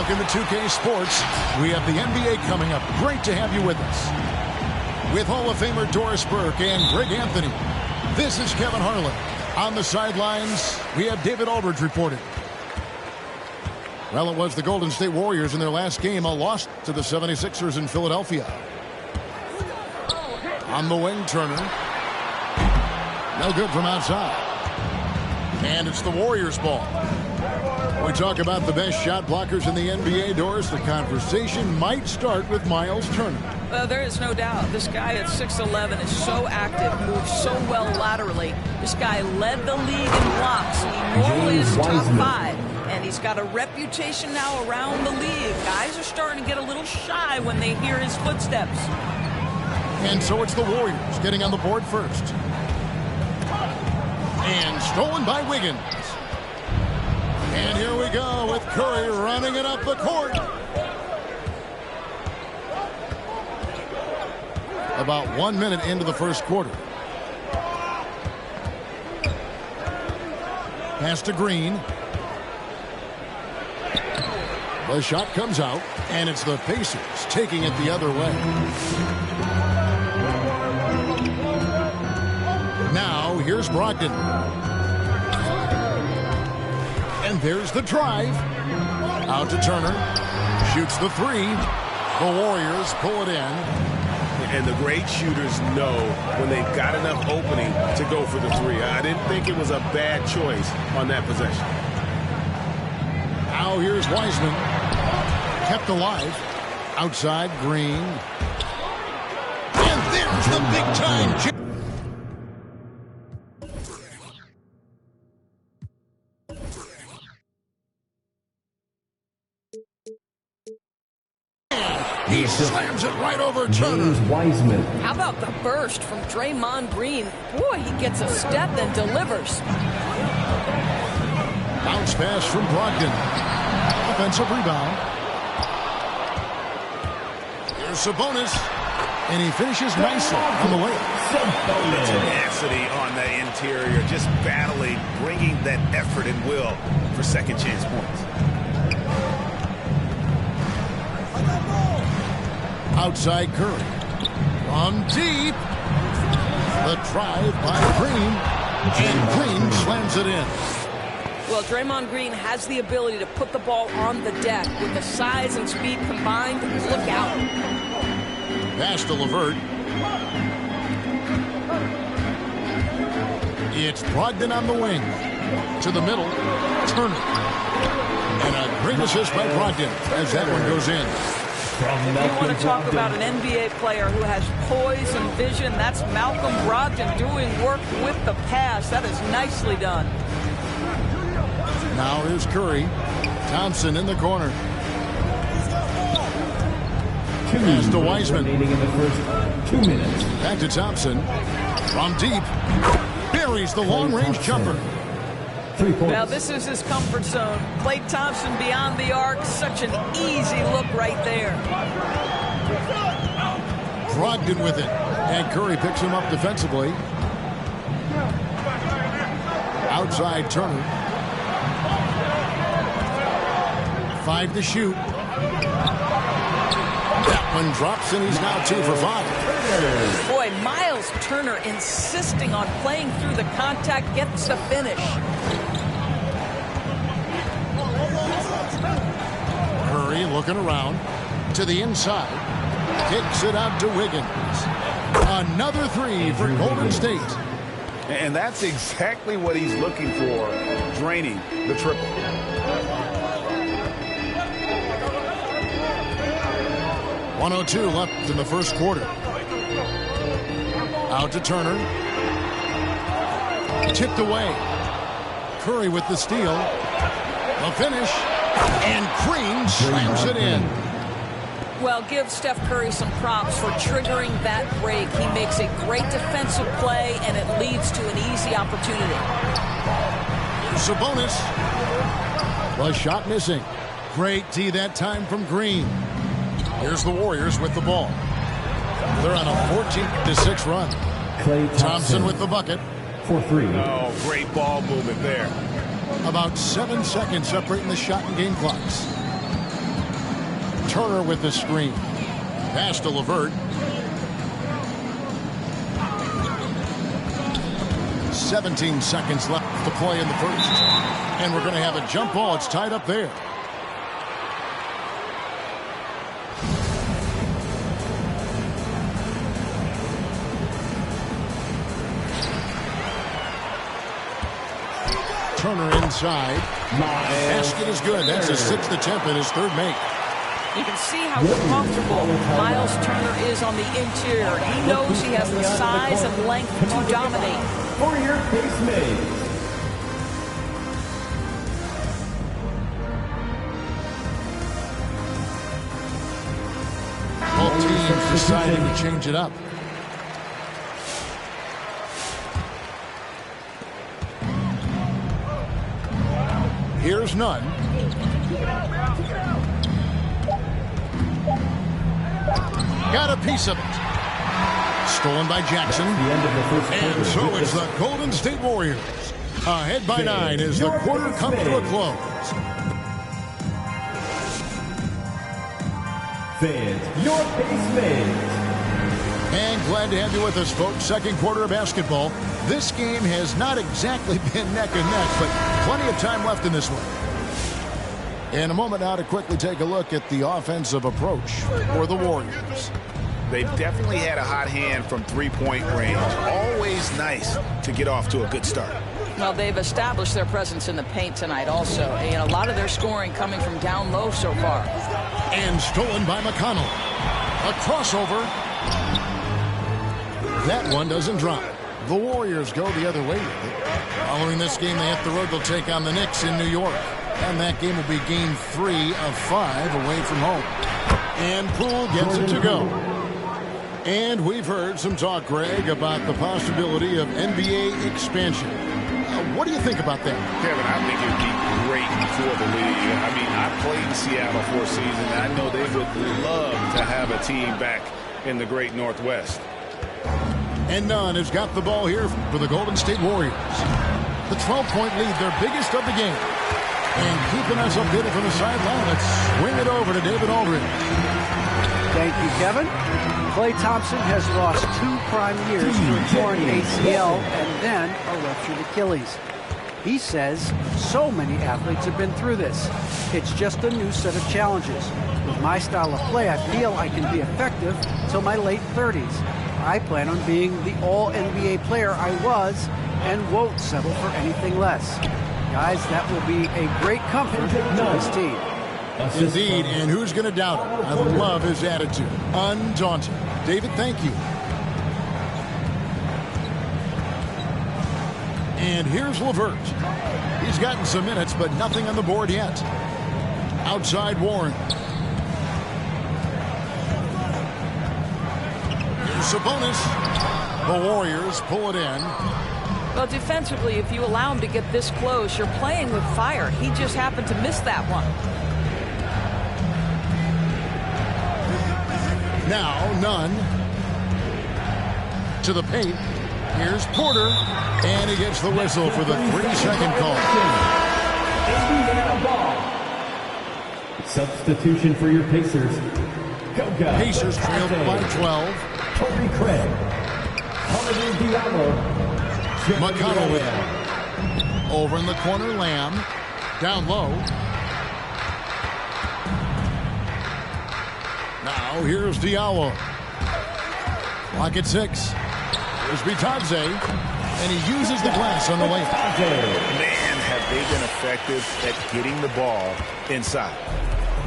Welcome to 2K Sports. We have the NBA coming up. Great to have you with us. With Hall of Famer Doris Burke and Greg Anthony, this is Kevin Harlan. On the sidelines, we have David Aldridge reporting. Well, it was the Golden State Warriors in their last game, a loss to the 76ers in Philadelphia. On the wing, Turner. No good from outside. And it's the Warriors' ball. We talk about the best shot blockers in the NBA, Doris. The conversation might start with Miles Turner. Well, there is no doubt. This guy at 6'11" is so active, moves so well laterally. This guy led the league in blocks. He normally is top 5, and he's got a reputation now around the league. Guys are starting to get a little shy when they hear his footsteps. And so it's the Warriors getting on the board first. And stolen by Wiggins. And here we go with Curry running it up the court. About 1 minute into the first quarter. Pass to Green. The shot comes out, and it's the Pacers taking it the other way. Now, here's Brogdon. And there's the drive. Out to Turner. Shoots the three. The Warriors pull it in. And the great shooters know when they've got enough opening to go for the three. I didn't think it was a bad choice on that possession. Now here's Wiseman. Kept alive. Outside, Green. And there's the big-time. He slams it right over Turner. Wiseman. How about the burst from Draymond Green? Boy, he gets a step and delivers. Bounce pass from Brogdon. Offensive rebound. Here's Sabonis. And he finishes nicely on the way. The tenacity on the interior, just battling, bringing that effort and will for second chance points. Outside Curry. From deep. The drive by Green. And Green slams it in. Well, Draymond Green has the ability to put the ball on the deck. With the size and speed combined, look out. Pass to LeVert. It's Brogdon on the wing. To the middle. Turner. And a great assist by Brogdon as that one goes in. If you want to talk about an NBA player who has poise and vision, that's Malcolm Brogdon doing work with the pass. That is nicely done. Now here's Curry. Thompson in the corner. Pass to Wiseman. In the first 2 minutes. Back to Thompson. From deep. Buries the long-range jumper. 3 points. Now this is his comfort zone. Klay Thompson beyond the arc. Such an easy look right there. Brogdon with it. And Curry picks him up defensively. Outside Turner. 5 to shoot. That one drops, and he's now 2 for 5. Boy, Miles Turner insisting on playing through the contact, gets the finish. Curry looking around to the inside. Kicks it out to Wiggins. Another 3 for Golden State. And that's exactly what he's looking for, draining the triple. .102 left in the first quarter. Out to Turner. Tipped away. Curry with the steal. The finish. And Green slams it in. Well, give Steph Curry some props for triggering that break. He makes a great defensive play, and it leads to an easy opportunity. Sabonis. The shot missing. Great D that time from Green. Here's the Warriors with the ball. They're on a 14-6 run. Klay Thompson with the bucket. For 3. Oh, great ball movement there. About 7 seconds separating the shot and game clocks. Turner with the screen. Pass to LeVert. 17 seconds left to play in the first. And we're going to have a jump ball. It's tied up there. Turner inside. Basket is good. That's his 6th attempt and his 3rd make. You can see how comfortable Miles Turner is on the interior. He knows he has the size and length to dominate. For your base made. Both teams deciding to change it up. Here's Nunn. Got a piece of it. Stolen by Jackson. And so it's the Golden State Warriors. Ahead by 9 as the quarter comes to a close. Fans, your base made. And glad to have you with us, folks. Second quarter of basketball. This game has not exactly been neck and neck, but plenty of time left in this one. In a moment now to quickly take a look at the offensive approach for the Warriors. They've definitely had a hot hand from three-point range. Always nice to get off to a good start. Well, they've established their presence in the paint tonight also. And a lot of their scoring coming from down low so far. And stolen by McConnell. A crossover. That one doesn't drop. The Warriors go the other way with it. Following this game, they hit the road. They'll take on the Knicks in New York. And that game will be game 3 of 5 away from home. And Poole gets it to go. And we've heard some talk, Greg, about the possibility of NBA expansion. What do you think about that? Kevin, I think it would be great for the league. I mean, I played in Seattle for a season. I know they would love to have a team back in the great Northwest. And Nunn has got the ball here for the Golden State Warriors. The 12-point lead, their biggest of the game. And keeping us updated from the sideline, let's swing it over to David Aldridge. Thank you, Kevin. Klay Thompson has lost 2 prime years to a torn ACL and then a ruptured Achilles. He says so many athletes have been through this. It's just a new set of challenges. With my style of play, I feel I can be effective till my late 30s. I plan on being the all-NBA player I was and won't settle for anything less. Guys, that will be a great comfort to this team. Indeed, and who's going to doubt it? I love his attitude. Undaunted. David, thank you. And here's LeVert. He's gotten some minutes, but nothing on the board yet. Outside Warren. Here's Sabonis. The Warriors pull it in. Well, defensively, if you allow him to get this close, you're playing with fire. He just happened to miss that one. Now, Nunn to the paint. Here's Porter, and he gets the whistle for the 3-second call. Substitution for your Pacers. Go, guys. Pacers trailed by 12. Torrey Craig. Holiday Diallo. McConnell with it. Over in the corner, Lamb. Down low. Now here's Diallo. Clock at 6. Here's Bitadze. And he uses the glass on the layup. Man, have they been effective at getting the ball inside.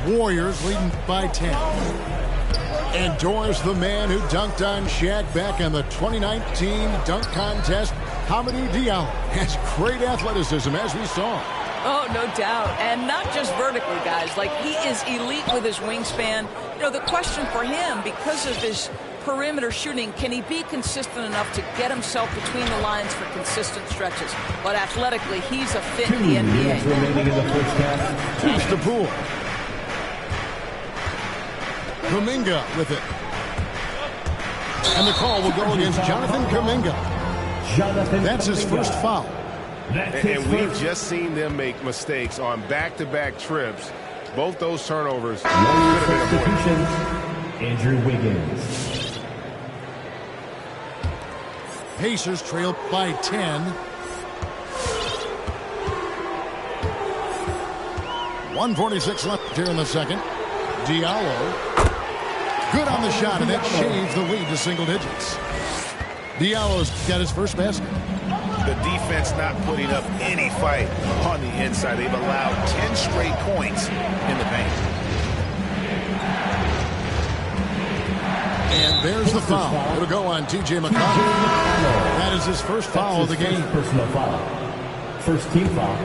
Warriors leading by 10. And Doris, the man who dunked on Shaq back in the 2019 dunk contest, Hamidou Diallo, has great athleticism, as we saw. Oh, no doubt. And not just vertically, guys. Like, he is elite with his wingspan. You know, the question for him, because of his perimeter shooting, can he be consistent enough to get himself between the lines for consistent stretches? But athletically, he's a fit in the NBA. Remaining in the first half. Pass to Poole. Kuminga with it. And the call will go against Jonathan Kuminga. That's his first foul. And we've just seen them make mistakes on back-to-back trips Both those turnovers could Warriors have been avoided. substitutions. Andrew Wiggins. Pacers trail by 10. 1:46 left here in the second. Diallo. Good on the shot, and that shaves the lead to single digits. Diallo's got his first basket. The defense not putting up any fight on the inside. They've allowed 10 straight points in the paint. And there's the foul. It'll go on T.J. McConnell. That is his first foul of the game. Personal foul. First team foul.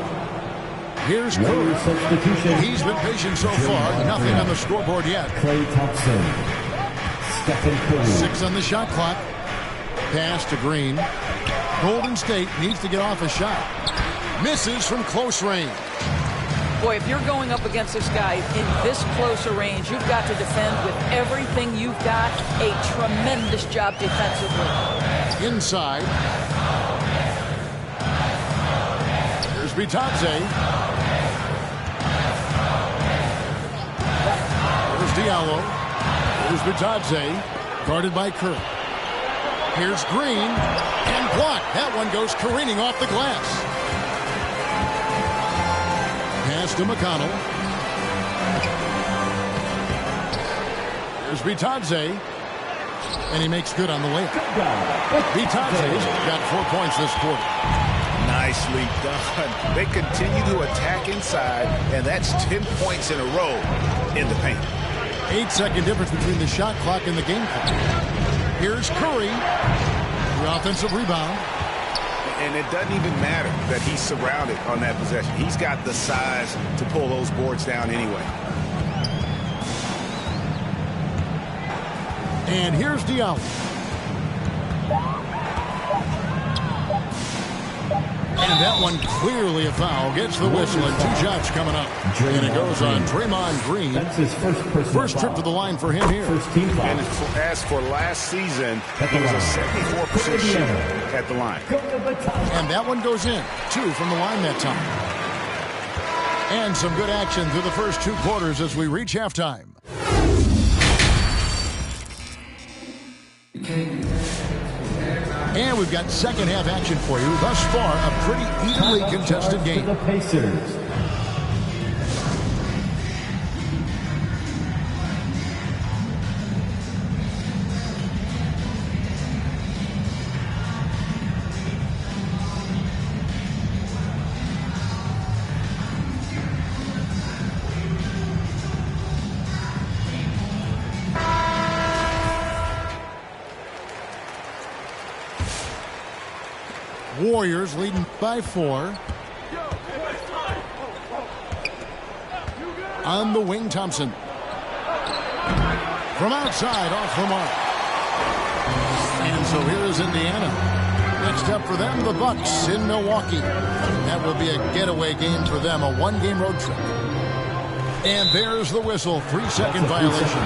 Here's Curry. Warriors substitution. He's been patient so far. Nothing on the scoreboard yet. Klay Thompson. Stephen Curry. 6 on the shot clock. Pass to Green. Golden State needs to get off a shot. Misses from close range. Boy, if you're going up against this guy in this close a range, you've got to defend with everything you've got. A tremendous job defensively. Inside. Here's Bitadze. Here's Diallo. Here's Bitadze. Guarded by Curry. Here's Green. And blocked. That one goes careening off the glass. Pass to McConnell. Here's Bitadze. And he makes good on the layup. Bitadze's got 4 points this quarter. Nicely done. They continue to attack inside, and that's 10 points in a row in the paint. 8-second difference between the shot clock and the game clock. Here's Curry. The offensive rebound. And it doesn't even matter that he's surrounded on that possession. He's got the size to pull those boards down anyway. And here's Diallo. And that one clearly a foul. Gets the whistle and 2 shots coming up. And it goes on Draymond Green. That's his first trip to the line for him here. First team foul. And as for last season, he was a 74% shooter at the line. And that one goes in. 2 from the line that time. And some good action through the first 2 quarters as we reach halftime. And we've got second half action for you. Thus far, a pretty evenly contested game. The Pacers. Warriors leading by 4. On the wing, Thompson. From outside, off the mark. And so here is Indiana. Next up for them, the Bucks in Milwaukee. That will be a getaway game for them, a 1-game road trip. And there's the whistle, 3-second violation.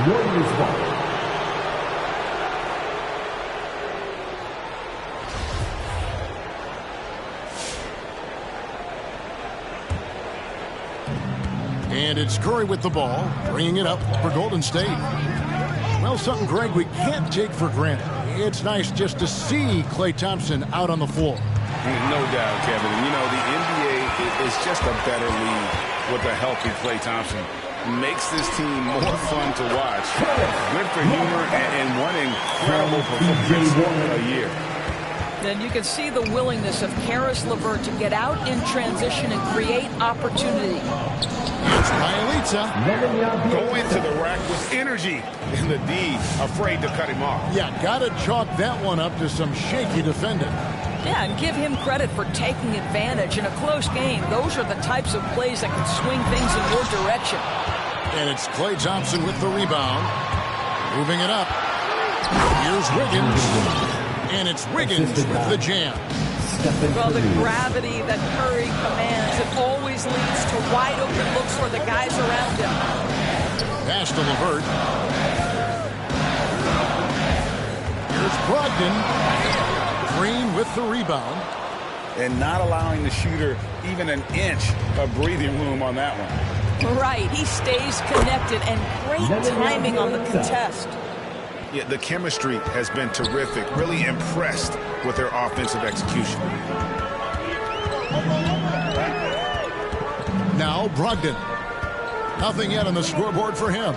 Warriors ball. And it's Curry with the ball, bringing it up for Golden State. Well, something, Greg, we can't take for granted. It's nice just to see Klay Thompson out on the floor. No doubt, Kevin. You know, the NBA is just a better league with a healthy Klay Thompson. Makes this team more fun to watch. Good for humor and one incredible performance a year. Then you can see the willingness of Karis LeVert to get out in transition and create opportunity. It's Bielitsa. Going to the rack with energy, and the D afraid to cut him off. Yeah, got to chalk that one up to some shaky defending. Yeah, and give him credit for taking advantage in a close game. Those are the types of plays that can swing things in your direction. And it's Klay Thompson with the rebound. Moving it up. Here's Wiggins. And it's Wiggins with the jam. Well, the gravity that Curry commands, it always leads to wide open looks for the guys around him. Pass to LeVert. Here's Brogdon. Green with the rebound. and not allowing the shooter even an inch of breathing room on that one. Right, he stays connected, and great timing on the contest. Yeah, the chemistry has been terrific. Really impressed with their offensive execution. Now Brogdon. Nothing yet on the scoreboard for him.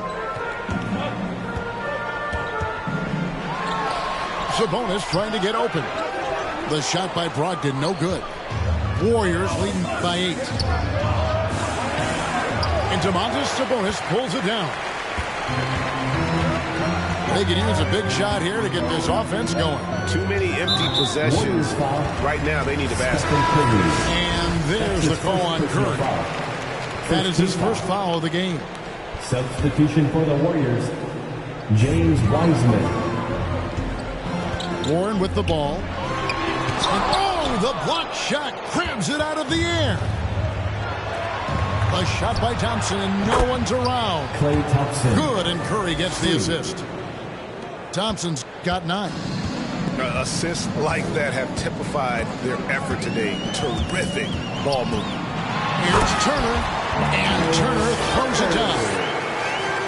Sabonis trying to get open. The shot by Brogdon, no good. Warriors leading by 8. And Domantas Sabonis pulls it down. They could use a big shot here to get this offense going. Too many empty possessions. Right now, they need a basket. And there's the call on Curry. That is his first foul of the game. Substitution for the Warriors, James Wiseman. Warren with the ball. And oh, the block shot grabs it out of the air. A shot by Thompson, and no one's around. Klay Thompson. Good, and Curry gets the assist. Thompson's got 9. Assists like that have typified their effort today. Terrific ball movement. Here's Turner, and Turner throws it down.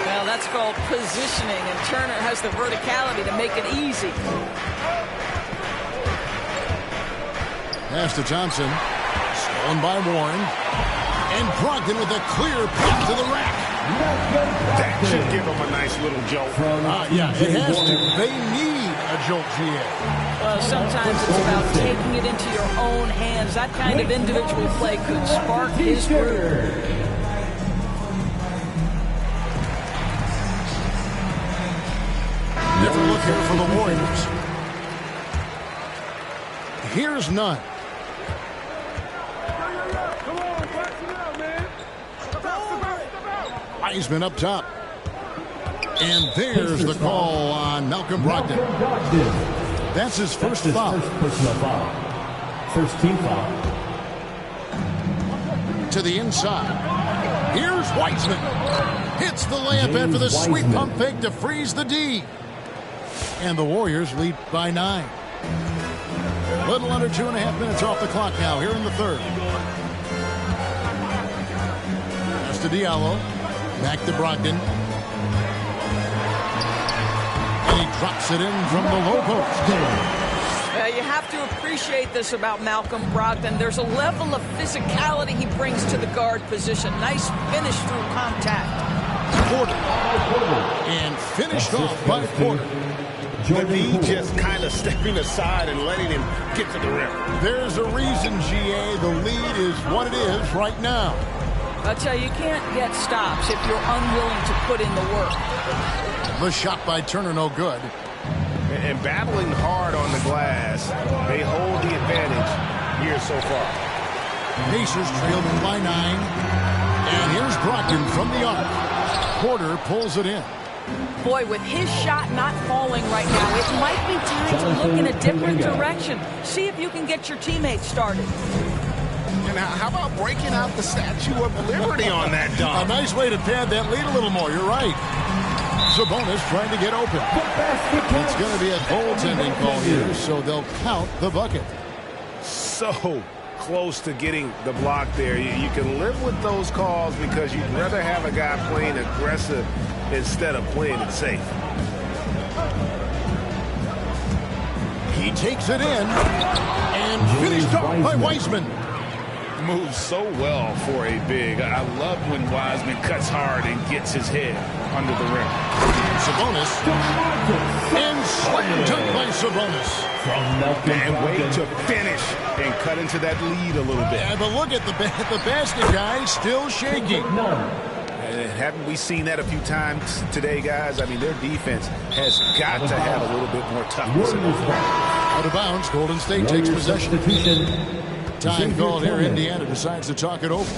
Well, that's called positioning, and Turner has the verticality to make it easy. Pass to Thompson. Stolen by Warren. And Brogdon with a clear path to the rack. That should give them a nice little jolt. Yeah, it has to. They need a jolt, GA. Well, sometimes it's about taking it into your own hands. That kind of individual play could spark his groove. Different look here for the Warriors. Here's none. Wiseman up top. And there's the call on Malcolm Brogdon. That's his first foul. First personal foul. First team foul. To the inside. Here's Wiseman. Hits the layup after the sweet pump fake to freeze the D. And the Warriors lead by 9. Little under 2.5 minutes off the clock now here in the third. Pass to Diallo. Back to Brogdon. And he drops it in from the low post. You have to appreciate this about Malcolm Brogdon. There's a level of physicality he brings to the guard position. Nice finish through contact. Porter. And finished off by Porter. The lead just kind of stepping aside and letting him get to the rim. There's a reason, GA. The lead is what it is right now. I tell you, you can't get stops if you're unwilling to put in the work. The shot by Turner, no good. And battling hard on the glass, they hold the advantage here so far. Pacers trailed by 9. And here's Brogdon from the arc. Porter pulls it in. Boy, with his shot not falling right now, it might be time to look in a different direction. See if you can get your teammates started. And how about breaking out the Statue of Liberty on that dunk? A nice way to pad that lead a little more. You're right. Sabonis trying to get open. It's going to be a goaltending call here, so they'll count the bucket. So close to getting the block there. You can live with those calls because you'd rather have a guy playing aggressive instead of playing it safe. He takes it in and finished off by Wiseman. Moves so well for a big. I love when Wiseman cuts hard and gets his head under the rim. Sabonis. And slam dunk by Sabonis. And way to finish and cut into that lead a little bit. Yeah, but look at the basket guy still shaking. Haven't we seen that a few times today, guys? I mean, their defense has got to have a little bit more toughness. Out of bounds, Golden State takes possession. Time called here. Indiana decides to talk it over.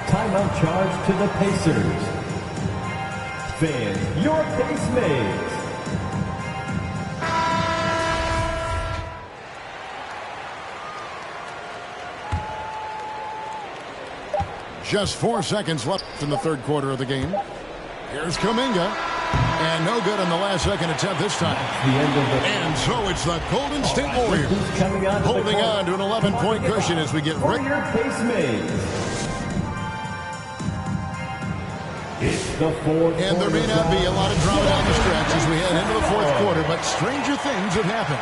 Timeout charge to the Pacers. Fans, your base mates. Just 4 seconds left in the third quarter of the game. Here's Kuminga. And no good on the last second attempt this time. And so it's the Golden State Warriors holding on to an 11-point cushion as we get right. And there may not be a lot of drama down the stretch as we head into the fourth quarter, but stranger things have happened.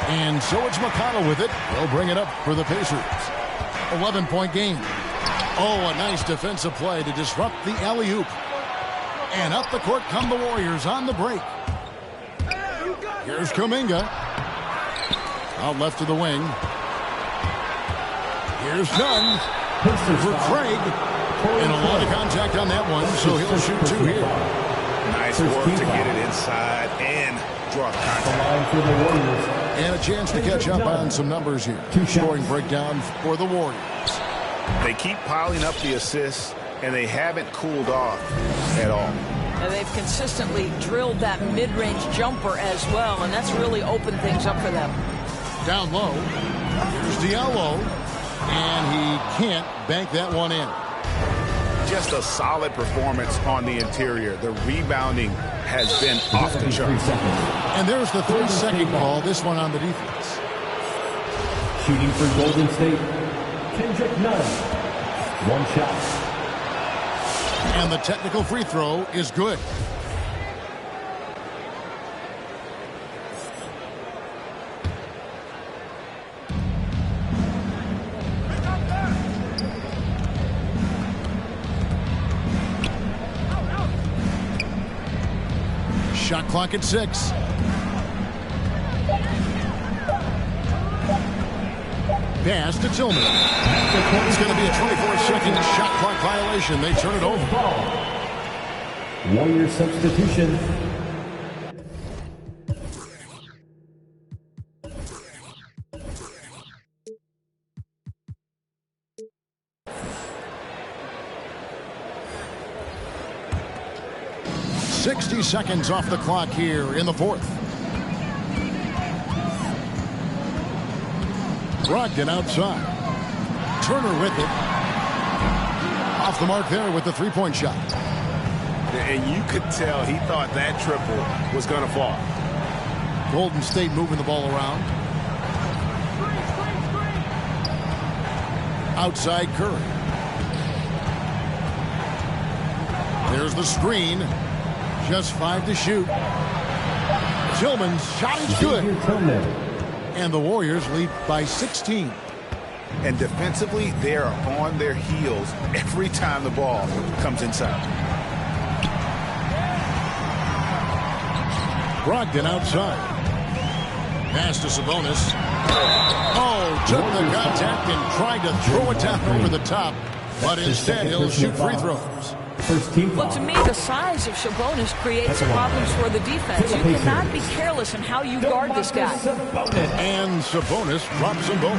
And so it's McConnell with it. They'll bring it up for the Pacers. 11-point game. Oh, a nice defensive play to disrupt the alley-oop. And up the court come the Warriors on the break. Here's Kuminga. Out left to the wing. Here's Dunn for Craig. And a lot of contact on that one, so he'll shoot two here. Nice work to get it inside and draw contact. And a chance to catch up on some numbers here. Scoring breakdown for the Warriors. They keep piling up the assists, and they haven't cooled off at all. And they've consistently drilled that mid-range jumper as well, and that's really opened things up for them. Down low. Here's Diallo. And he can't bank that one in. Just a solid performance on the interior. The rebounding has been off the charts. And there's the 3-second call, this one on the defense. Shooting for Golden State, Kendrick Nunn. One shot. And the technical free throw is good. Shot clock at 6. Pass to Tillman. It's going to be a 24-second shot clock violation. They turn it over. Warrior substitution. Seconds off the clock here in the fourth. Brogdon outside. Turner with it. Off the mark there with the three-point shot. And you could tell he thought that triple was going to fall. Golden State moving the ball around. Outside Curry. There's the screen. Just 5 to shoot. Tillman's shot is good. And the Warriors lead by 16. And defensively, they are on their heels every time the ball comes inside. Brogdon outside. Pass to Sabonis. Oh, took the contact and tried to throw it down over the top. But instead, he'll shoot free throws. Well, to me, the size of Sabonis creates problems for the defense. You cannot be careless in how you guard this guy. And Sabonis drops them both.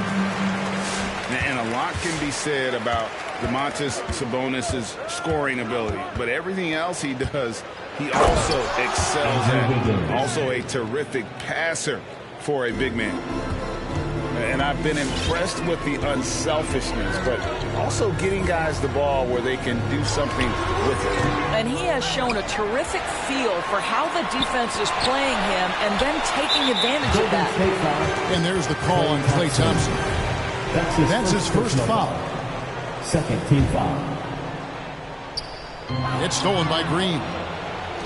And a lot can be said about Domantas Sabonis' scoring ability. But everything else he does, he also excels at. Also a terrific passer for a big man. And I've been impressed with the unselfishness, but also getting guys the ball where they can do something with it. And he has shown a terrific feel for how the defense is playing him and then taking advantage of that. And there's the call on Klay Thompson. That's his first foul. Second team foul. It's stolen by Green.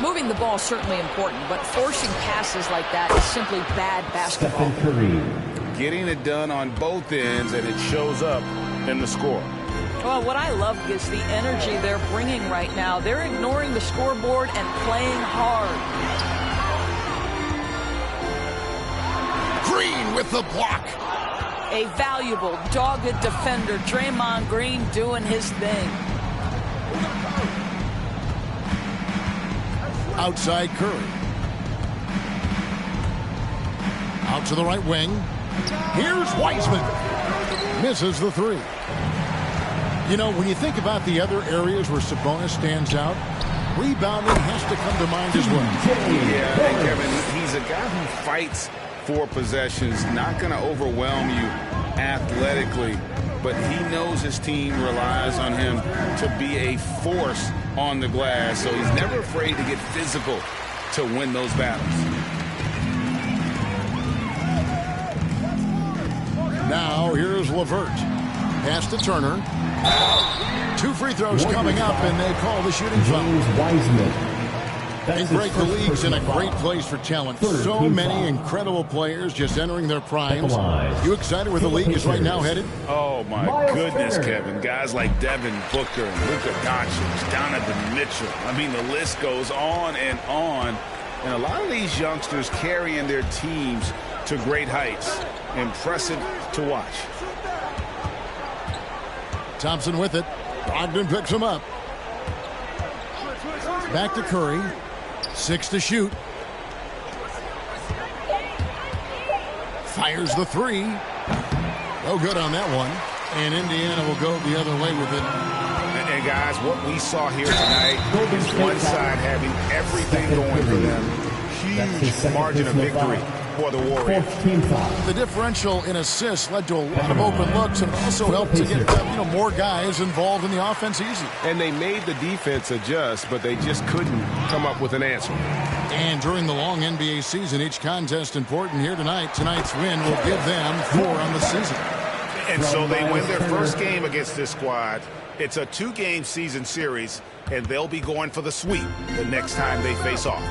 Moving the ball is certainly important, but forcing passes like that is simply bad basketball. Stephen Curry. Getting it done on both ends, and it shows up in the score. Well, what I love is the energy they're bringing right now. They're ignoring the scoreboard and playing hard. Green with the block. A valuable, dogged defender, Draymond Green doing his thing. Outside Curry. Out to the right wing. Here's Wiseman. Misses the three. You know, when you think about the other areas where Sabonis stands out, rebounding has to come to mind as well. Yeah, and Kevin, he's a guy who fights for possessions, not going to overwhelm you athletically, but he knows his team relies on him to be a force on the glass, so he's never afraid to get physical to win those battles. Now here's LeVert. Pass to Turner. 2 free throws coming up, and they call the shooting foul. And Greg, the league's in a great place for talent. So many incredible players just entering their primes. You excited where the league is right now headed? Oh, my goodness, Kevin. Guys like Devin Booker, Luka Doncic, Donovan Mitchell. I mean, the list goes on. And a lot of these youngsters carrying their teams to great heights. Impressive to watch. Thompson with it. Brogdon picks him up. Back to Curry. 6 to shoot. Fires the 3. No good on that one. And Indiana will go the other way with it. And guys, what we saw here tonight is one side having everything going for them. Huge margin of victory for the Warriors. The differential in assists led to a lot of open looks and also helped to get more guys involved in the offense easy. And they made the defense adjust, but they just couldn't come up with an answer. And during the long NBA season, each contest important here tonight. Tonight's win will give them 4 on the season. And so they win their first game against this squad. It's a 2-game season series, and they'll be going for the sweep the next time they face off.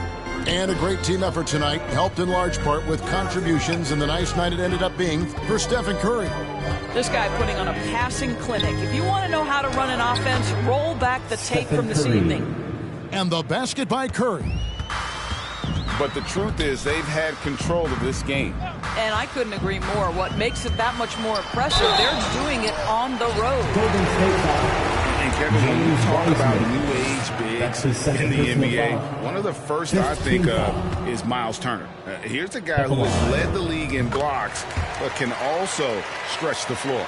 And a great team effort tonight, helped in large part with contributions, and the nice night it ended up being for Stephen Curry. This guy putting on a passing clinic. If you want to know how to run an offense, roll back the tape from this evening. And the basket by Curry. But the truth is they've had control of this game. And I couldn't agree more. What makes it that much more impressive, they're doing it on the road. And Kevin, when you talk about new age bigs in the NBA, one of the first I think of is Miles Turner. Here's a guy who has led the league in blocks, but can also stretch the floor.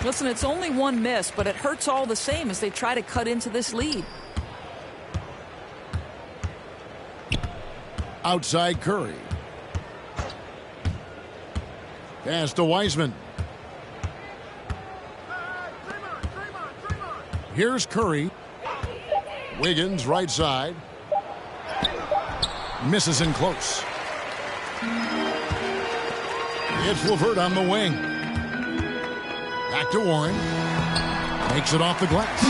Listen, it's only one miss, but it hurts all the same as they try to cut into this lead. Outside Curry. Pass to Wiseman. Here's Curry. Wiggins right side. Misses in close. It's LeVert on the wing. Back to Warren. Makes it off the glass.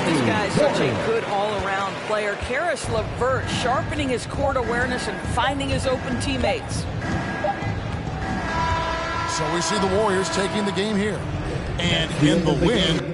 This guy's such a good all-around player. Karis LeVert sharpening his court awareness and finding his open teammates. So we see the Warriors taking the game here. And in the win,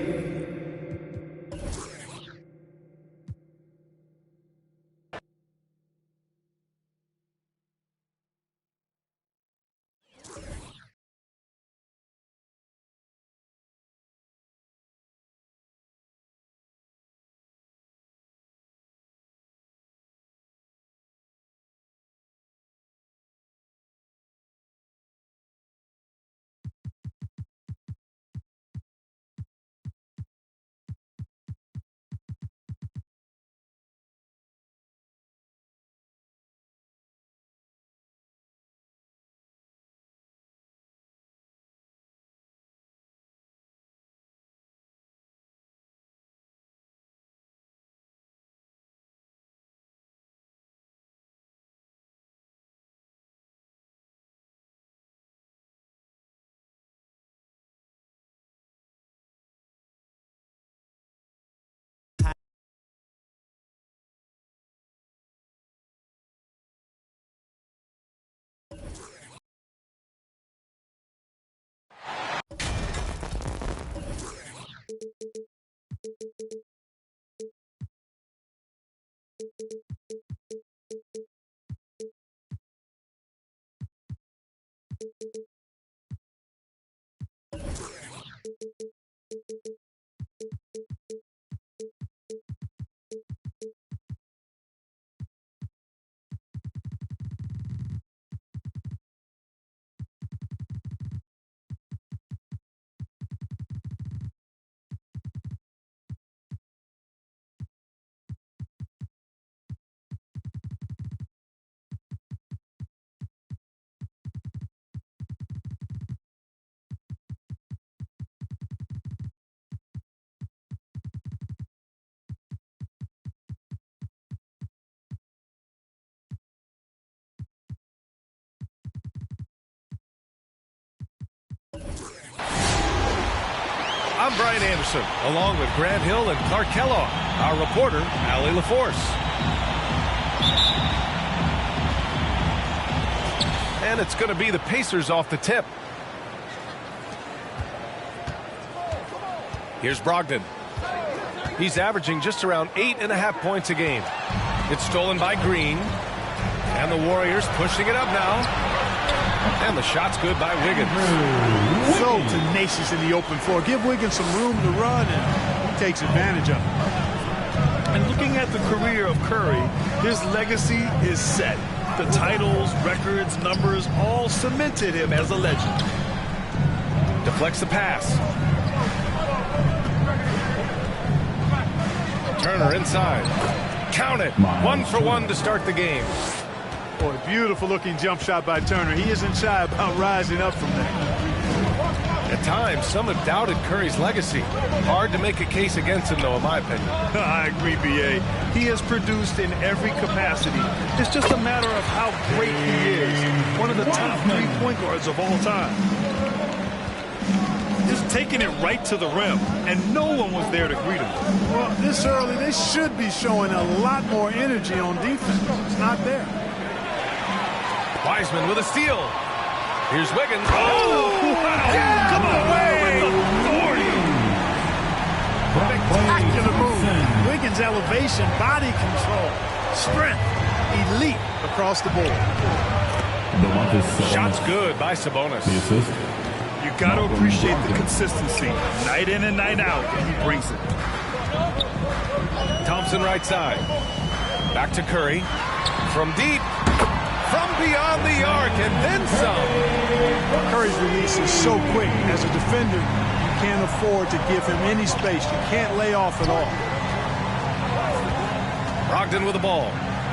I'm Brian Anderson, along with Grant Hill and Clark Kellogg. Our reporter, Allie LaForce. And it's going to be the Pacers off the tip. Here's Brogdon. He's averaging just around 8.5 points a game. It's stolen by Green. And the Warriors pushing it up now. And the shot's good by Wiggins. So tenacious in the open floor. Give Wiggins some room to run, and he takes advantage of it. And looking at the career of Curry, his legacy is set. The titles, records, numbers all cemented him as a legend. Deflects the pass. Turner inside. Count it. 1 for 1 to start the game. Boy, beautiful looking jump shot by Turner. He isn't shy about rising up from there. At times, some have doubted Curry's legacy. Hard to make a case against him, though, in my opinion. I agree, B.A. He has produced in every capacity. It's just a matter of how great he is. One of the top 3 point guards of all time. Just taking it right to the rim, and no one was there to greet him. Well, this early, they should be showing a lot more energy on defense. It's not there. Wiseman with a steal. Here's Wiggins. Oh! Wow. Come away with authority. Spectacular move. Wiggins' elevation, body control, strength, elite across the board. Shot's good by Sabonis. You got to appreciate the consistency. Night in and night out, and he brings it. Thompson right side. Back to Curry. From deep. From beyond the arc, and then some. Curry's release is so quick. As a defender, you can't afford to give him any space. You can't lay off at all. Brogdon with the ball.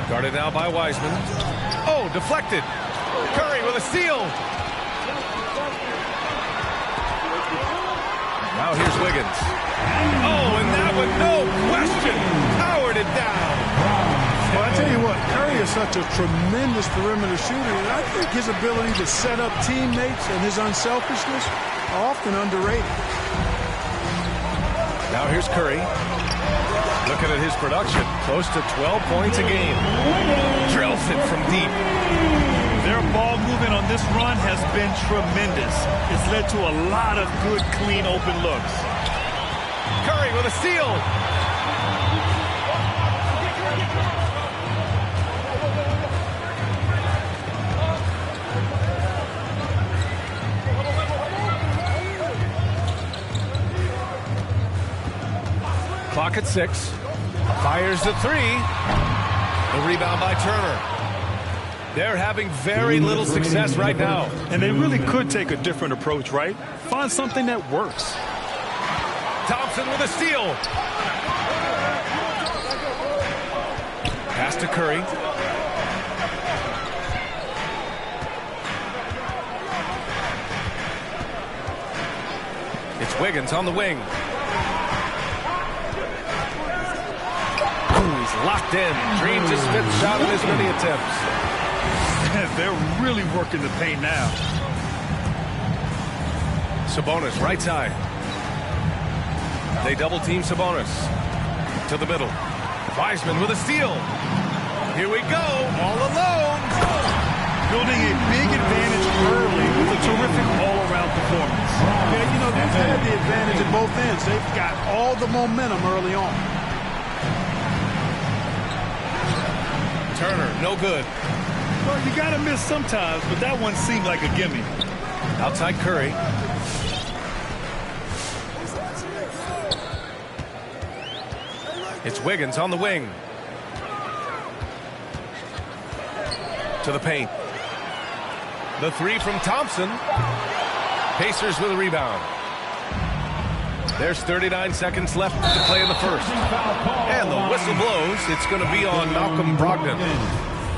Guarded now by Wiseman. Oh, deflected. Curry with a steal. Now here's Wiggins. Oh, and that one, no question, powered it down. Well, I tell you what, Curry is such a tremendous perimeter shooter, and I think his ability to set up teammates and his unselfishness are often underrated. Now here's Curry. Looking at his production, close to 12 points a game. Drills it from deep. Their ball movement on this run has been tremendous. It's led to a lot of good, clean, open looks. Curry with a steal. Clock at 6. Fires the 3. The rebound by Turner. They're having very little success right now. And they really could take a different approach, right? Find something that works. Thompson with a steal. Pass to Curry. It's Wiggins on the wing. Locked in. Dreams his 5th shot in as many attempts. They're really working the paint now. Sabonis right side. They double team Sabonis. To the middle. Wiseman with a steal. Here we go. All alone. Building a big advantage early with a terrific all-around performance. Yeah, you know, they've had the advantage at both ends. They've got all the momentum early on. Turner, no good. Well, you got to miss sometimes, but that one seemed like a gimme. Outside Curry. It's Wiggins on the wing. To the paint. The 3 from Thompson. Pacers with a rebound. There's 39 seconds left to play in the first. And the whistle blows. It's going to be on Malcolm Brogdon.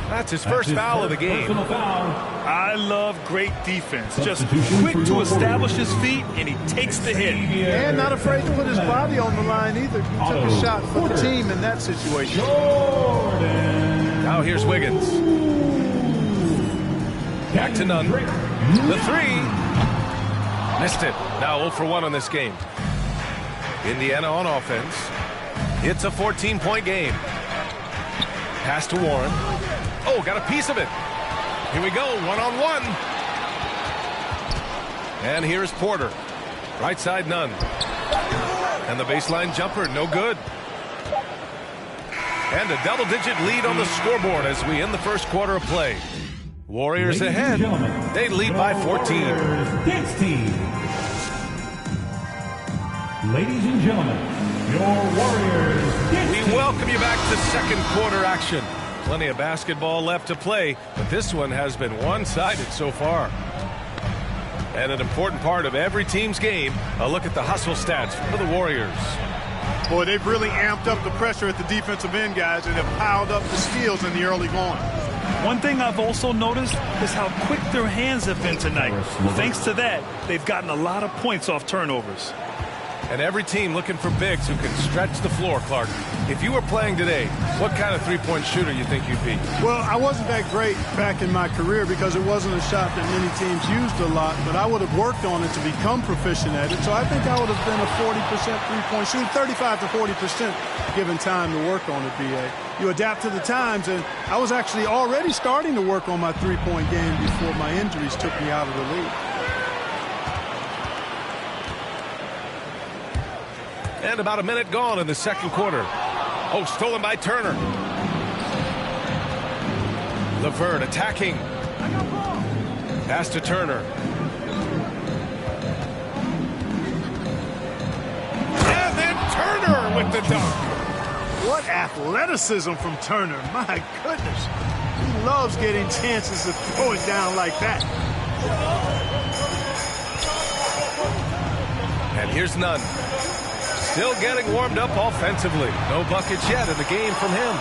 That's his first foul of the game. I love great defense. Just quick to establish his feet, and he takes the hit. And not afraid to put his body on the line either. He took a shot for the team in that situation. Now here's Wiggins. Back to Nunn. The 3. Missed it. Now 0 for 1 on this game. Indiana on offense. It's a 14-point game. Pass to Warren. Oh, got a piece of it. Here we go, one-on-one. And here's Porter. Right side, none. And the baseline jumper, no good. And a double-digit lead on the scoreboard as we end the first quarter of play. Warriors ahead. They lead by 14. Dance team. Ladies and gentlemen, your Warriors dance We team. welcome you back to second quarter action. Plenty of basketball left to play, but this one has been one-sided so far. And an important part of every team's game, a look at the hustle stats for the Warriors. Boy, they've really amped up the pressure at the defensive end, guys, and have piled up the steals in the early going. One thing I've also noticed is how quick their hands have been tonight. Thanks to that, they've gotten a lot of points off turnovers. And every team looking for bigs who can stretch the floor, Clark. If you were playing today, what kind of three-point shooter you think you'd be? Well, I wasn't that great back in my career because it wasn't a shot that many teams used a lot, but I would have worked on it to become proficient at it. So I think I would have been a 40% three-point shooter, 35 to 40% given time to work on it, B.A. You adapt to the times, and I was actually already starting to work on my three-point game before my injuries took me out of the league. And about a minute gone in the second quarter. Oh, stolen by Turner. LeVert attacking. Pass to Turner. And then Turner with the dunk. What athleticism from Turner. My goodness. He loves getting chances to throw it down like that. And here's Nunn. Still getting warmed up offensively. No buckets yet in the game from him.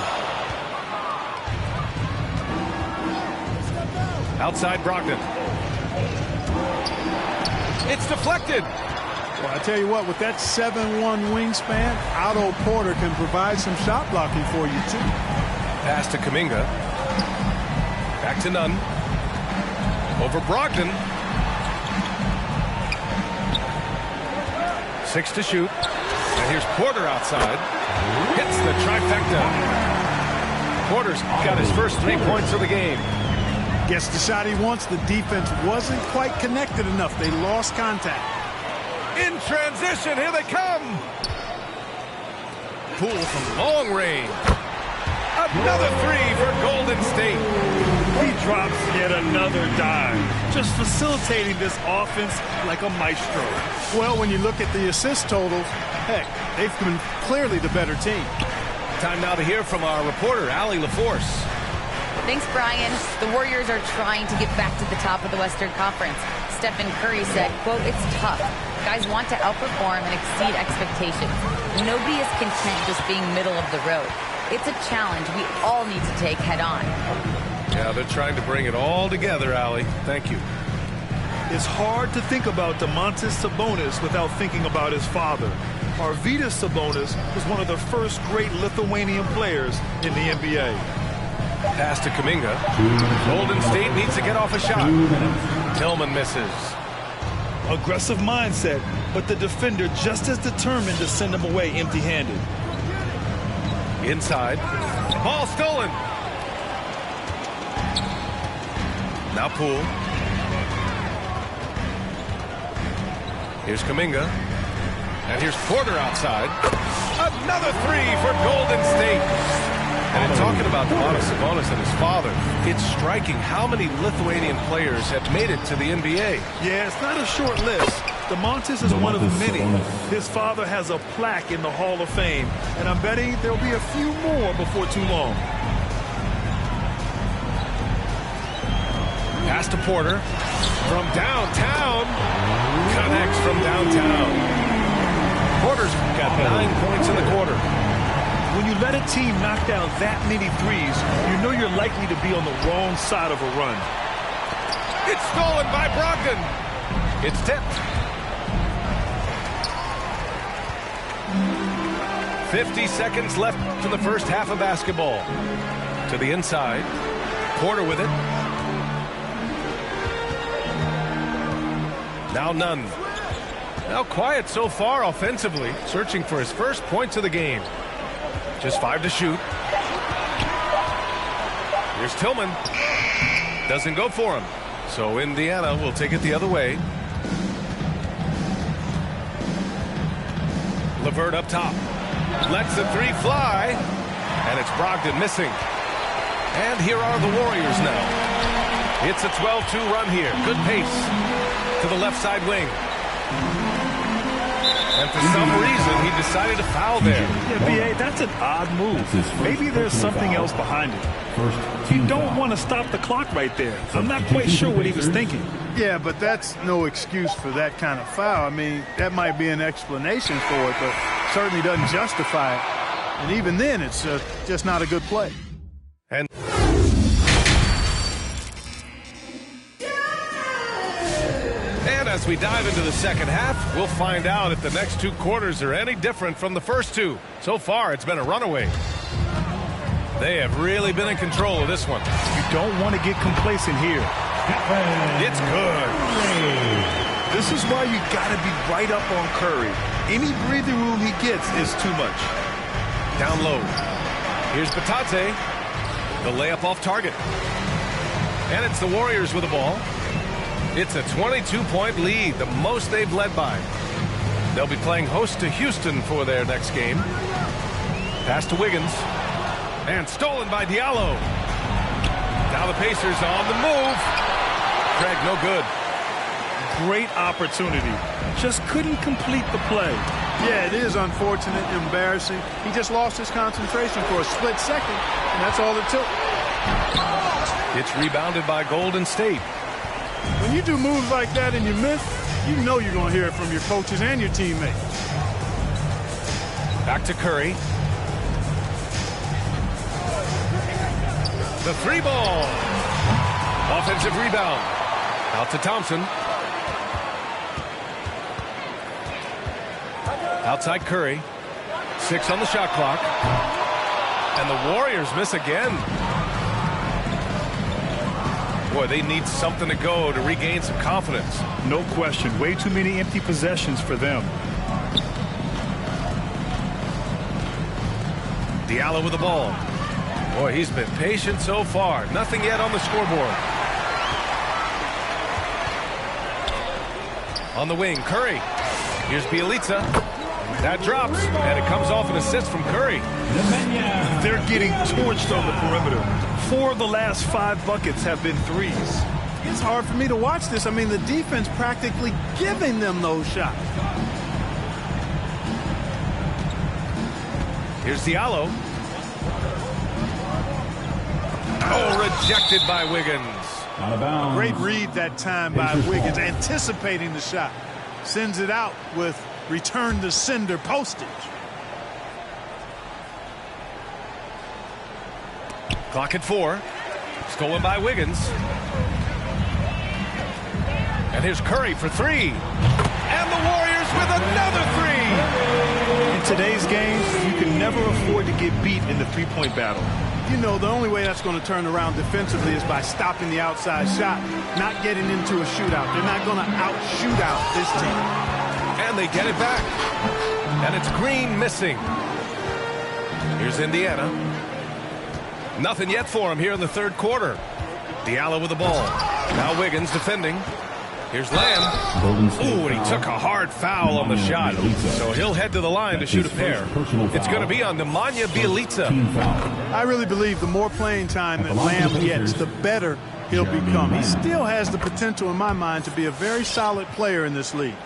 Outside Brogdon. It's deflected. Well, I tell you what, with that 7'1" wingspan, Otto Porter can provide some shot blocking for you, too. Pass to Kuminga. Back to Nunn. Over Brogdon. 6 to shoot. And here's Porter outside. Hits the trifecta. Porter's got his first 3 points of the game. Gets the shot he wants. The defense wasn't quite connected enough. They lost contact. In transition, here they come. Poole from long range. Another three for Golden State. He drops yet another dime, just facilitating this offense like a maestro. Well, when you look at the assist totals, heck, they've been clearly the better team. Time now to hear from our reporter, Allie LaForce. Thanks, Brian. The Warriors are trying to get back to the top of the Western Conference. Stephen Curry said, quote, "It's tough. Guys want to outperform and exceed expectations. Nobody is content just being middle of the road. It's a challenge we all need to take head on." Yeah, they're trying to bring it all together, Allie. Thank you. It's hard to think about Domantas Sabonis without thinking about his father. Arvydas Sabonis was one of the first great Lithuanian players in the NBA. Pass to Kuminga. Golden State needs to get off a shot. Tillman misses. Aggressive mindset, but the defender just as determined to send him away empty-handed. Inside. Ball stolen. Now Poole. Here's Kuminga. And here's Porter outside. Another three for Golden State. And in talking about Domantas Sabonis and his father, it's striking how many Lithuanian players have made it to the NBA. Yeah, it's not a short list. Domantas is one of many. His father has a plaque in the Hall of Fame, and I'm betting there'll be a few more before too long. Pass to Porter. From downtown. Connects from downtown. Porter's got 9 points in the quarter. When you let a team knock down that many threes, you know you're likely to be on the wrong side of a run. It's stolen by Brogdon. It's tipped. 50 seconds left in the first half of basketball. To the inside. Porter with it. Now Nunn. Now quiet so far offensively, searching for his first points of the game. Just 5 to shoot. Here's Tillman. Doesn't go for him. So Indiana will take it the other way. LeVert up top. Lets the 3 fly. And it's Brogdon missing. And here are the Warriors now. It's a 12-2 run here. Good pace to the left side wing. And for some reason, he decided to foul there. Yeah, B.A., that's an odd move. Maybe there's something else behind it. You don't want to stop the clock right there. I'm not quite sure what he was thinking. Yeah, but that's no excuse for that kind of foul. I mean, that might be an explanation for it, but certainly doesn't justify it. And even then, it's just not a good play. And as we dive into the second half, we'll find out if the next 2 quarters are any different from the first 2. So far, it's been a runaway. They have really been in control of this one. You don't want to get complacent here. It's good. This is why you got to be right up on Curry. Any breathing room he gets is too much. Down low. Here's Batate. The layup off target. And it's the Warriors with the ball. It's a 22-point lead, the most they've led by. They'll be playing host to Houston for their next game. Pass to Wiggins. And stolen by Diallo. Now the Pacers on the move. Craig, no good. Great opportunity. Just couldn't complete the play. Yeah, it is unfortunate, embarrassing. He just lost his concentration for a split second, and that's all it took. It's rebounded by Golden State. When you do moves like that and you miss, you know you're going to hear it from your coaches and your teammates. Back to Curry. The 3 ball. Offensive rebound. Out to Thompson. Outside Curry. 6 on the shot clock. And the Warriors miss again. Boy, they need something to go to regain some confidence. No question. Way too many empty possessions for them. Diallo with the ball. Boy, he's been patient so far. Nothing yet on the scoreboard. On the wing, Curry. Here's Bielitsa. That drops, and it comes off an assist from Curry. They're getting torched on the perimeter. 4 of the last 5 buckets have been threes. It's hard for me to watch this. I mean, the defense practically giving them those shots. Here's Diallo. Oh, rejected by Wiggins. Out of bounds. Great read that time by Wiggins, anticipating the shot. Sends it out with return to sender postage. Clock at 4. Stolen by Wiggins. And here's Curry for 3. And the Warriors with another 3. In today's game, you can never afford to get beat in the 3-point battle. You know, the only way that's going to turn around defensively is by stopping the outside shot, not getting into a shootout. They're not going to out-shoot out this team. And they get it back. And it's Green missing. Here's Indiana. Nothing yet for him here in the 3rd quarter. Diallo with the ball. Now Wiggins defending. Here's Lamb. Ooh, and he took a hard foul on the shot. So he'll head to the line to shoot a pair. It's going to be on Nemanja Bjelica. I really believe the more playing time that Lamb gets, the better he'll become. He still has the potential, in my mind, to be a very solid player in this league.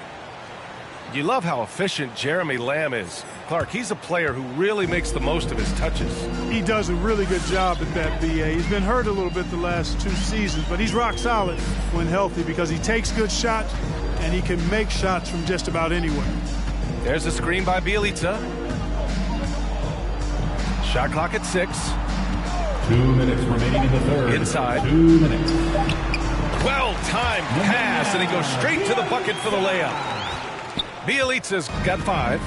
You love how efficient Jeremy Lamb is. Clark, he's a player who really makes the most of his touches. He does a really good job at that, B.A. He's been hurt a little bit the last 2 seasons, but he's rock solid when healthy because he takes good shots and he can make shots from just about anywhere. There's a screen by Bjelica. Shot clock at 6. 2 minutes remaining in the 3rd. Inside. 2 minutes. Well-timed pass, and he goes straight to the bucket for the layup. Bielitsa's got 5.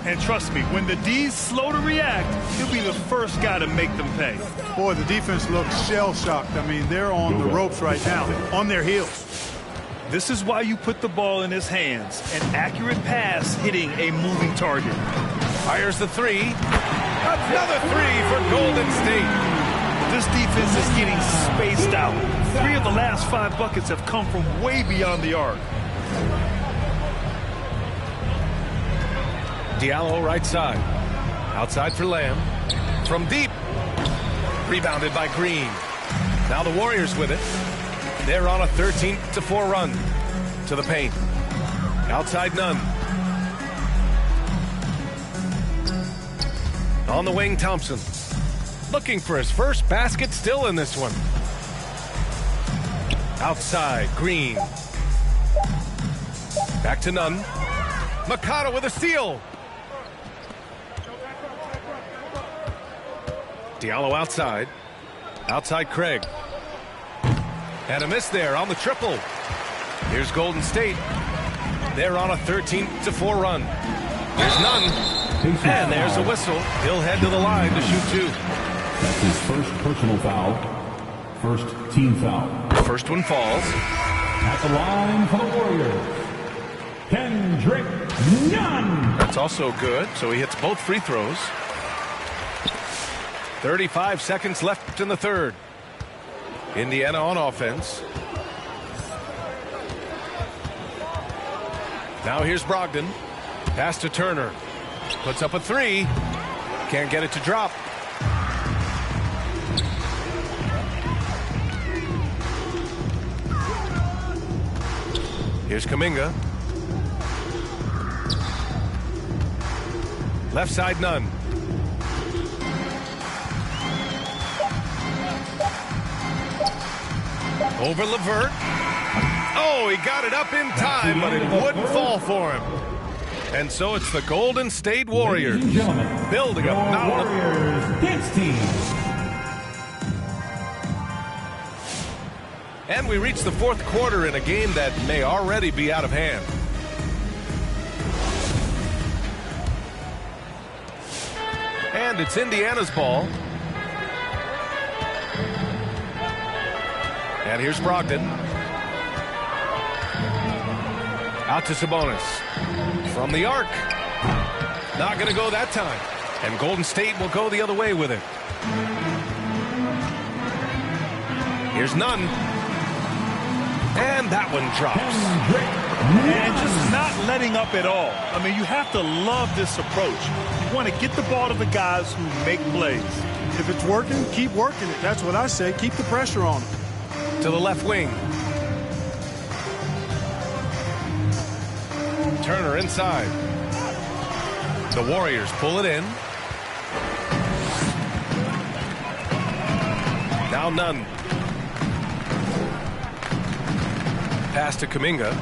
And trust me, when the D's slow to react, he'll be the first guy to make them pay. Boy, the defense looks shell-shocked. I mean, they're on the ropes right now, on their heels. This is why you put the ball in his hands. An accurate pass hitting a moving target. Fires the three. Another three for Golden State. This defense is getting spaced out. 3 of the last 5 buckets have come from way beyond the arc. Diallo right side. Outside for Lamb. From deep. Rebounded by Green. Now the Warriors with it. They're on a 13-4 run. To the paint. Outside Nunn. On the wing, Thompson. Looking for his first basket, still in this one. Outside, Green. Back to Nunn. Mikata with a steal. Diallo outside. Outside Craig. And a miss there on the triple. Here's Golden State. They're on a 13-4 run. There's Nunn. And there's a whistle. He'll head to the line to shoot 2. That's his first personal foul. First team foul. First one falls. At the line for the Warriors, Kendrick Nunn. That's also good, so he hits both free throws. 35 seconds left in the third. Indiana on offense. Now here's Brogdon. Pass to Turner. Puts up a 3. Can't get it to drop. Here's Kuminga. Left side, Nunn. Over LeVert. Oh, he got it up in time, but it wouldn't fall for him. And so it's the Golden State Warriors building a mountain. Warriors dance team. And we reach the fourth quarter in a game that may already be out of hand. And it's Indiana's ball. And here's Brogdon. Out to Sabonis. From the arc. Not going to go that time. And Golden State will go the other way with it. Here's Nunn. And that one drops. And just not letting up at all. I mean, you have to love this approach. You want to get the ball to the guys who make plays. If it's working, keep working it. That's what I say. Keep the pressure on them. To the left wing. Turner inside. The Warriors pull it in. Now Nunn. Pass to Kuminga.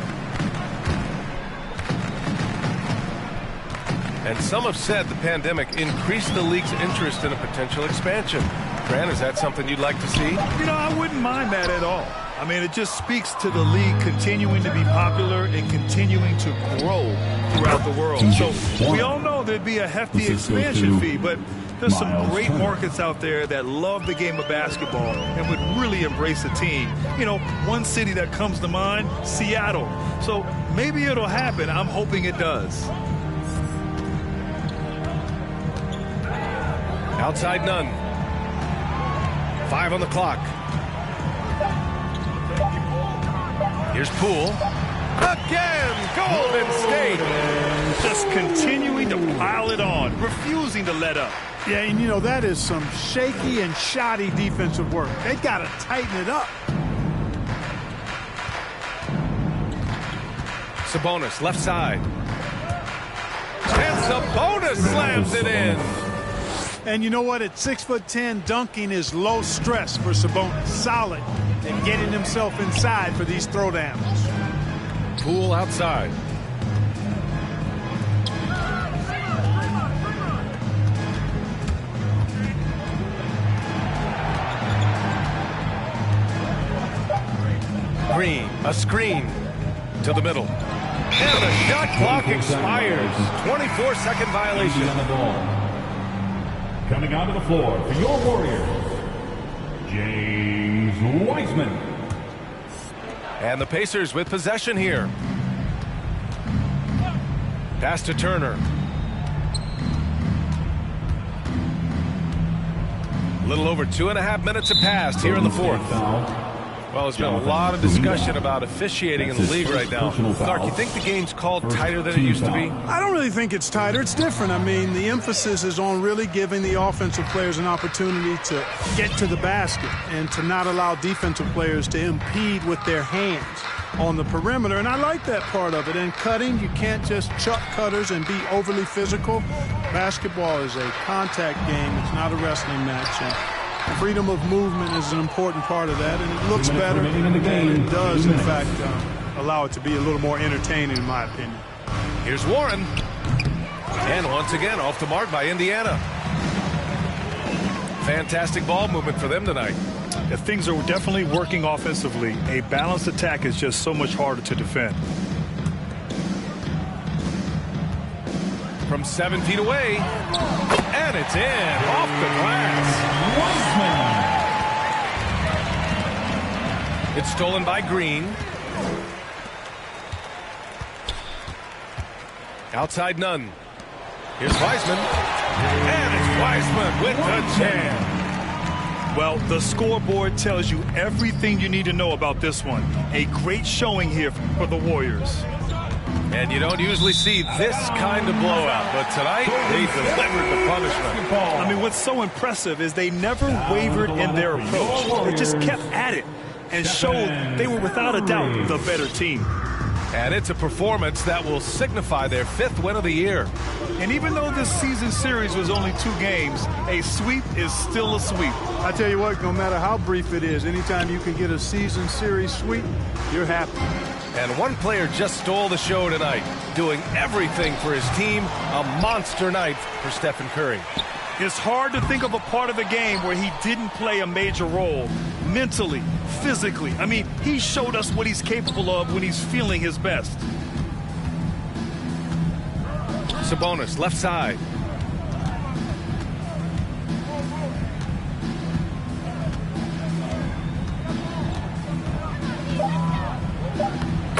And some have said the pandemic increased the league's interest in a potential expansion. Grant, is that something you'd like to see? You know, I wouldn't mind that at all. I mean, it just speaks to the league continuing to be popular and continuing to grow throughout the world. So we all know there'd be a hefty expansion fee, but there's some great markets out there that love the game of basketball and would really embrace a team. You know, one city that comes to mind, Seattle. So maybe it'll happen. I'm hoping it does. Outside Nunn. 5 on the clock. Here's Poole. Again, Golden State. Just continuing to pile it on, refusing to let up. Yeah, and you know, that is some shaky and shoddy defensive work. They got to tighten it up. Sabonis, left side. And Sabonis slams it in. And you know what? At 6'10", dunking is low stress for Sabonis. Solid and getting himself inside for these throwdowns. Poole outside. Green, a screen to the middle. And the shot clock expires. 24-second violation. On the ball. Coming onto the floor for your Warriors, James Wiseman. And the Pacers with possession here. Pass to Turner. A little over 2.5 minutes have passed here in the fourth. Well, there's been a lot of discussion about officiating in the league right now. Clark, you think the game's called tighter than it used to be? I don't really think it's tighter. It's different. I mean, the emphasis is on really giving the offensive players an opportunity to get to the basket and to not allow defensive players to impede with their hands on the perimeter. And I like that part of it. And cutting, you can't just chuck cutters and be overly physical. Basketball is a contact game. It's not a wrestling match. And freedom of movement is an important part of that, and it looks better, and it does, in fact, allow it to be a little more entertaining, in my opinion. Here's Warren. And once again, off the mark by Indiana. Fantastic ball movement for them tonight. Yeah, things are definitely working offensively. A balanced attack is just so much harder to defend. From 7 feet away. And it's in. Off the glass. It's stolen by Green. Outside none. Here's Wiseman. And it's Wiseman with the jam. Well, the scoreboard tells you everything you need to know about this one. A great showing here for the Warriors. And you don't usually see this kind of blowout, but tonight they delivered the punishment. I mean, what's so impressive is they never wavered in their approach. They just kept at it and showed they were without a doubt the better team. And it's a performance that will signify their 5th win of the year. And even though this season series was only 2 games, a sweep is still a sweep. I tell you what, no matter how brief it is, anytime you can get a season series sweep, you're happy. And one player just stole the show tonight, doing everything for his team. A monster night for Stephen Curry. It's hard to think of a part of the game where he didn't play a major role. Mentally, physically. I mean, he showed us what he's capable of when he's feeling his best. Sabonis, left side.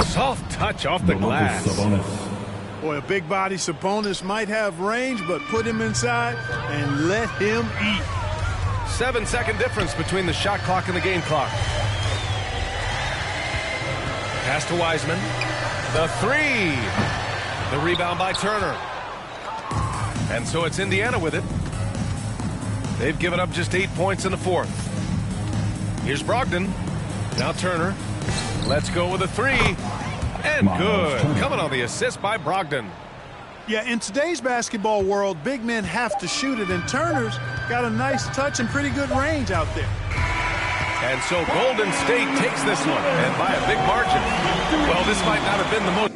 Soft touch off the glass. Boy, a big body Sabonis might have range, but put him inside and let him eat. 7-second difference between the shot clock and the game clock. Pass to Wiseman. The 3. The rebound by Turner. And so it's Indiana with it. They've given up just 8 points in the fourth. Here's Brogdon. Now Turner. Let's go with a 3. And good. Coming on the assist by Brogdon. Yeah, in today's basketball world, big men have to shoot it, and Turner's got a nice touch and pretty good range out there. And so Golden State takes this one, and by a big margin. Well, this might not have been the most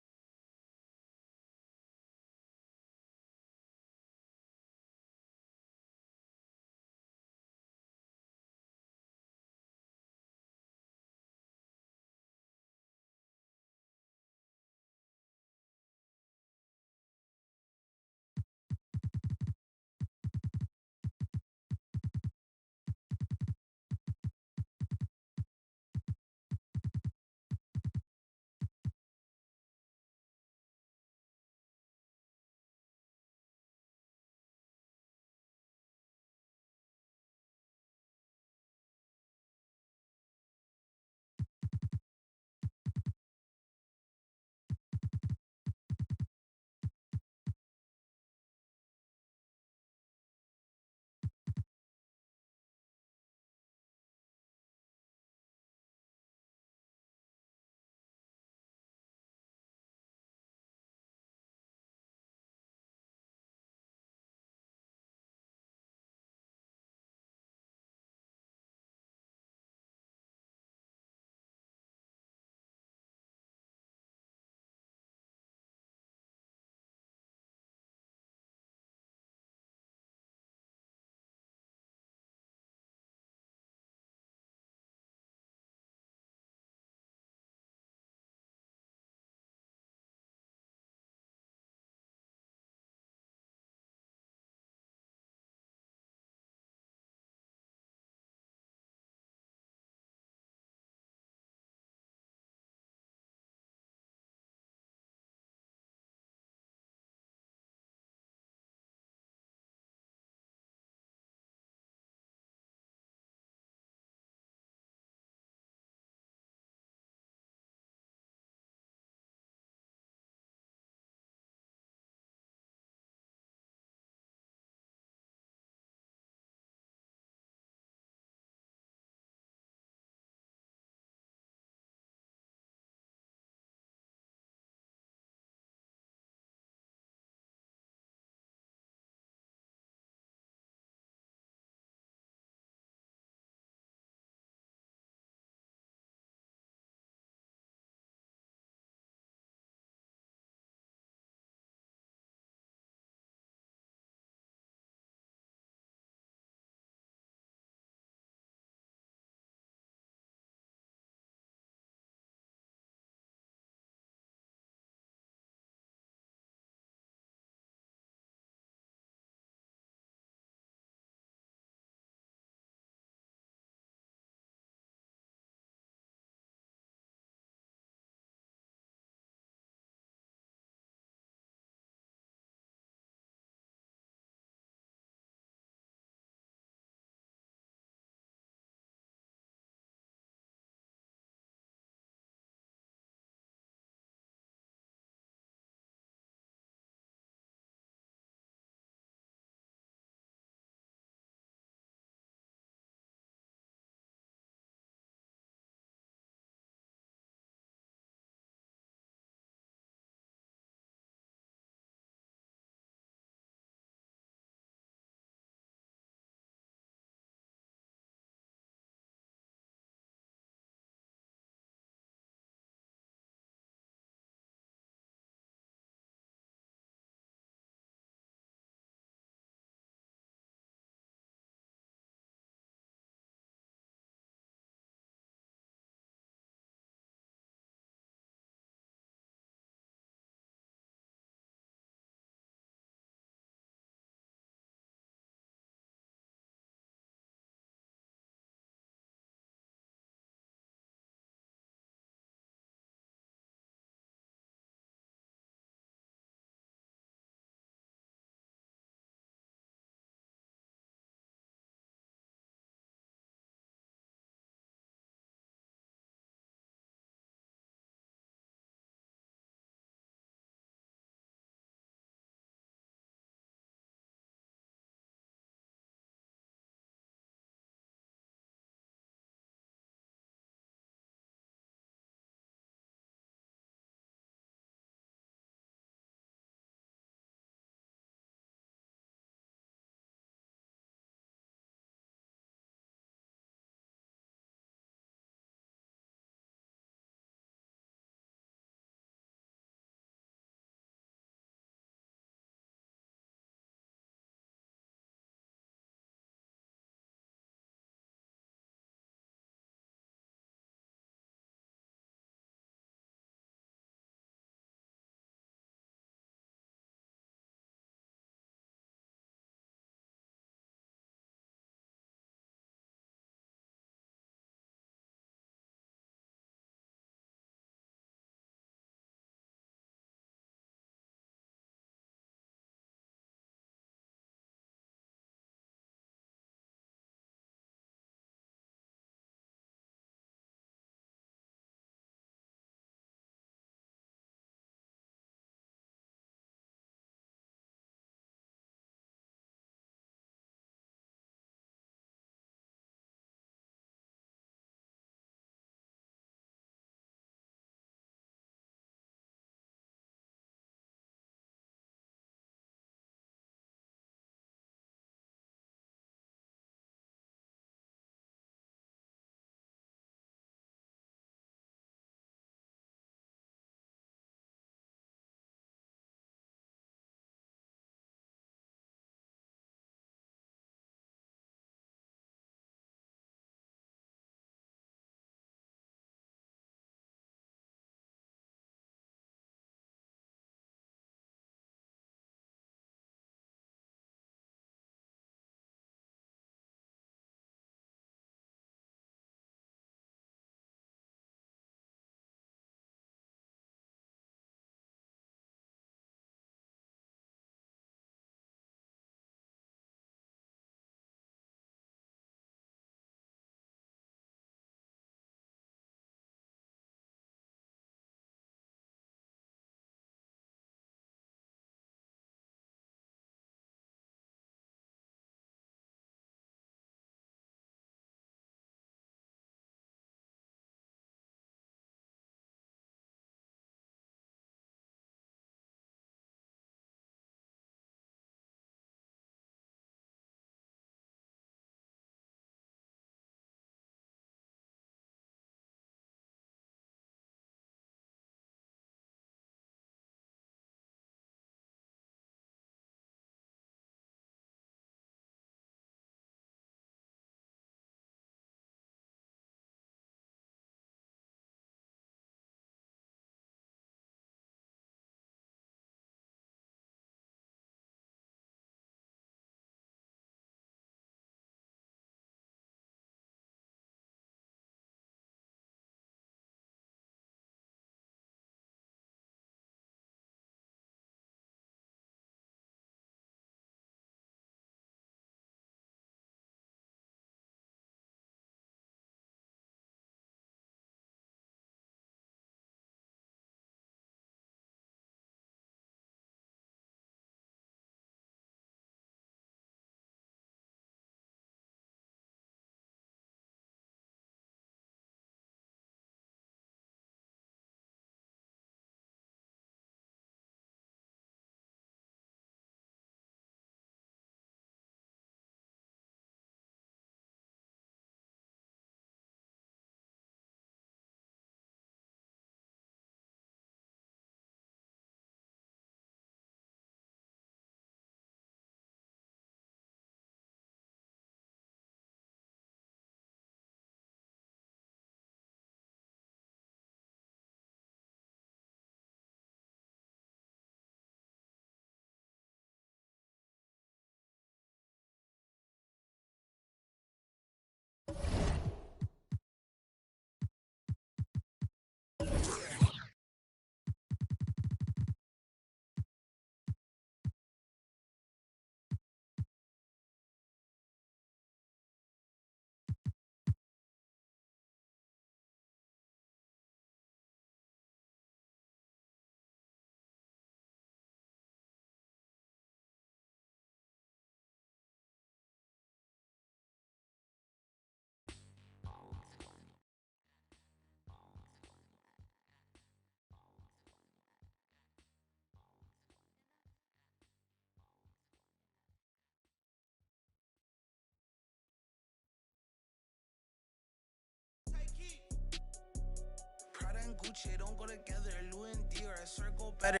Gucci don't go together. Louis and Dior, a circle better.